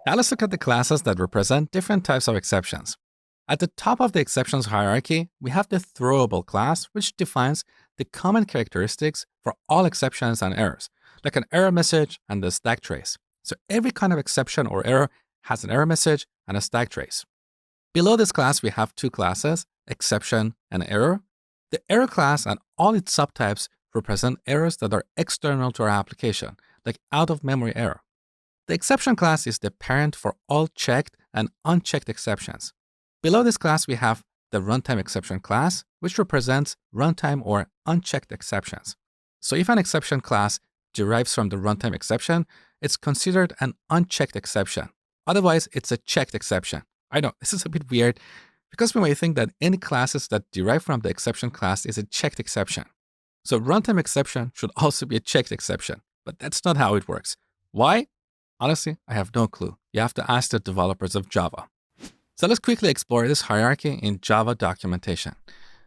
Now let's look at the classes that represent different types of exceptions. At the top of the exceptions hierarchy, we have the throwable class, which defines the common characteristics for all exceptions and errors, like an error message and the stack trace. So every kind of exception or error has an error message and a stack trace. Below this class, we have two classes, exception and error. The error class and all its subtypes represent errors that are external to our application, like out-of-memory error. The exception class is the parent for all checked and unchecked exceptions. Below this class, we have the runtime exception class, which represents runtime or unchecked exceptions. So if an exception class derives from the runtime exception, it's considered an unchecked exception. Otherwise, it's a checked exception. I know, this is a bit weird because we may think that any classes that derive from the exception class is a checked exception. So runtime exception should also be a checked exception, but that's not how it works. Why? Honestly, I have no clue. You have to ask the developers of Java. So let's quickly explore this hierarchy in Java documentation.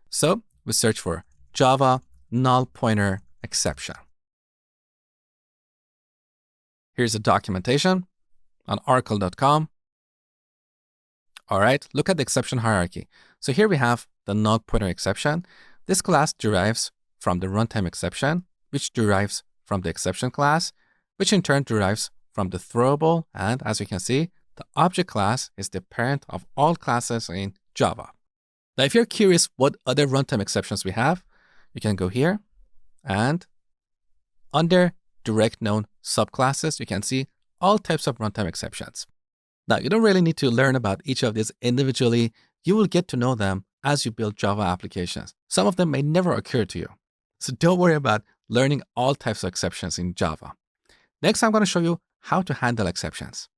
So we search for Java null pointer exception. Here's the documentation on oracle.com. All right, look at the exception hierarchy. So here we have the null pointer exception. This class derives from the runtime exception, which derives from the exception class, which in turn derives from the throwable. And as you can see, the object class is the parent of all classes in Java. Now, if you're curious what other runtime exceptions we have, you can go here and under direct known subclasses, you can see all types of runtime exceptions. Now, you don't really need to learn about each of these individually. You will get to know them as you build Java applications. Some of them may never occur to you. So don't worry about learning all types of exceptions in Java. Next, I'm going to show you how to handle exceptions.